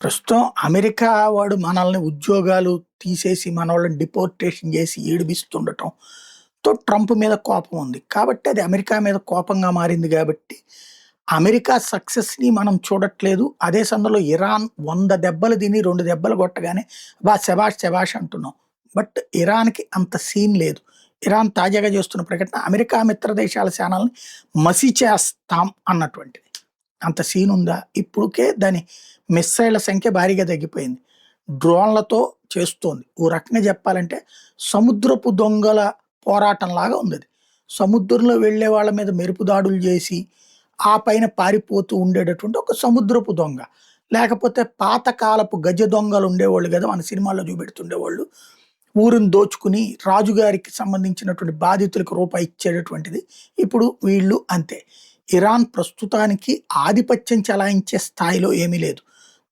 ప్రస్తుతం అమెరికా వాడు మనల్ని ఉద్యోగాలు తీసేసి మనోళ్ళని డిపోర్టేషన్ చేసి ఏడిపిస్తుండటంతో ట్రంప్ మీద కోపం ఉంది. కాబట్టి అది అమెరికా మీద కోపంగా మారింది గాబట్టి, అమెరికా సక్సెస్‌ని మనం చూడట్లేదు. అదే సమయంలో ఇరాన్ 100 దెబ్బలు తిని 2 దెబ్బలు కొట్టగానే శభాష్! శభాష్! అంటున్నాం. బట్ ఇరాన్‌కి అంత సీన్ లేదు. ఇరాన్ తాజాగా చేస్తున్న ప్రకటన అమెరికా మిత్ర దేశాల సేనల్ని మసి చేస్తాం అన్నటువంటిది. అంత సీన్ ఉందా? ఇప్పుడుకే దాని మిస్సైళ్ళ సంఖ్య భారీగా తగ్గిపోయింది. డ్రోన్‌లతో చేస్తోంది. ఓ రకంగా చెప్పాలంటే సముద్రపు దొంగల పోరాటంలాగా ఉందది. సముద్రంలో వెళ్ళే వాళ్ళ మీద మెరుపు దాడులు జేసి, ఆ పైన పారిపోతూ ఉండేటటువంటి ఒక సముద్రపు దొంగ. లేకపోతే పాతకాలపు గజ దొంగలుండేవాళ్ళు గదా! మన సినిమాల్లో చూపెడుతుండేవాళ్ళు. ఊరిని దోచుకుని రాజుగారికి సంబంధించినటువంటి బాధితులకు రూపాయి ఇచ్చేటటువంటిది. ఇప్పుడు వీళ్ళు అంతే. ఇరాన్ ప్రస్తుతానికి ఆధిపత్యం చెలాయించే స్థాయిలో ఏమీ లేదు.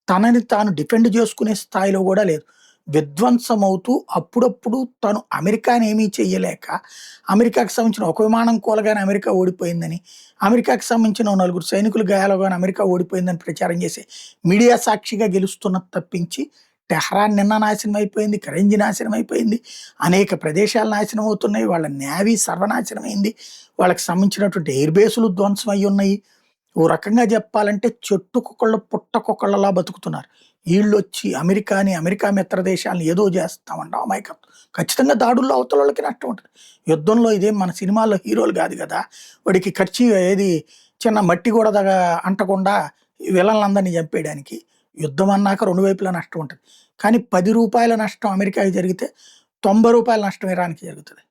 తనని తాను డిఫెండ్ చేసుకునే స్థాయిలో గూడా లేదు. విధ్వంసమవుతూ అప్పుడప్పుడు తను అమెరికాని ఏమీ చెయ్యలేక, అమెరికాకి సంబంధించిన ఒక విమానం కూలగానే అమెరికా ఓడిపోయిందని, అమెరికాకి సంబంధించిన ఓ నలుగురు సైనికులు గాయాలవగానే అమెరికా ఓడిపోయిందని ప్రచారం చేసి, మీడియా సాక్షిగా గెలుస్తున్నది తప్పించి, టెహ్రాన్ నిన్న నాశనం అయిపోయింది. కరెంజి నాశనం అయిపోయింది. అనేక ప్రదేశాలు నాశనం అవుతున్నాయి. వాళ్ళ నేవీ సర్వనాశనమైంది. వాళ్ళకి సంబంధించినటువంటి ఎయిర్ బేసులు ధ్వంసం అయ్యున్నాయి. ఓ రకంగా చెప్పాలంటే చెట్టుకొకళ్ళు పుట్టకొకళ్ళలా బతుకుతున్నారు. ఈళ్ళొచ్చి అమెరికాని, అమెరికా మిత్ర దేశాలను ఏదో చేస్తామంటాం అమాయకత్వం. ఖచ్చితంగా దాడుల్లో అవతలోళ్ళకి నష్టం ఉంటది. యుద్ధంలో ఇదేం మన సినిమాల్లో హీరోలు గాదు గదా! వాడికి ఏది చిన్న మట్టి గూడ అంటకుండా విలన్లందరిని చంపేయడానికి. యుద్ధం అన్నాక 2 వైపులా నష్టం ఉంటది. కానీ రూ. 10 నష్టం అమెరికాకి జరిగితే, రూ. 90 నష్టం ఇరాన్‌కి జరుగుతది.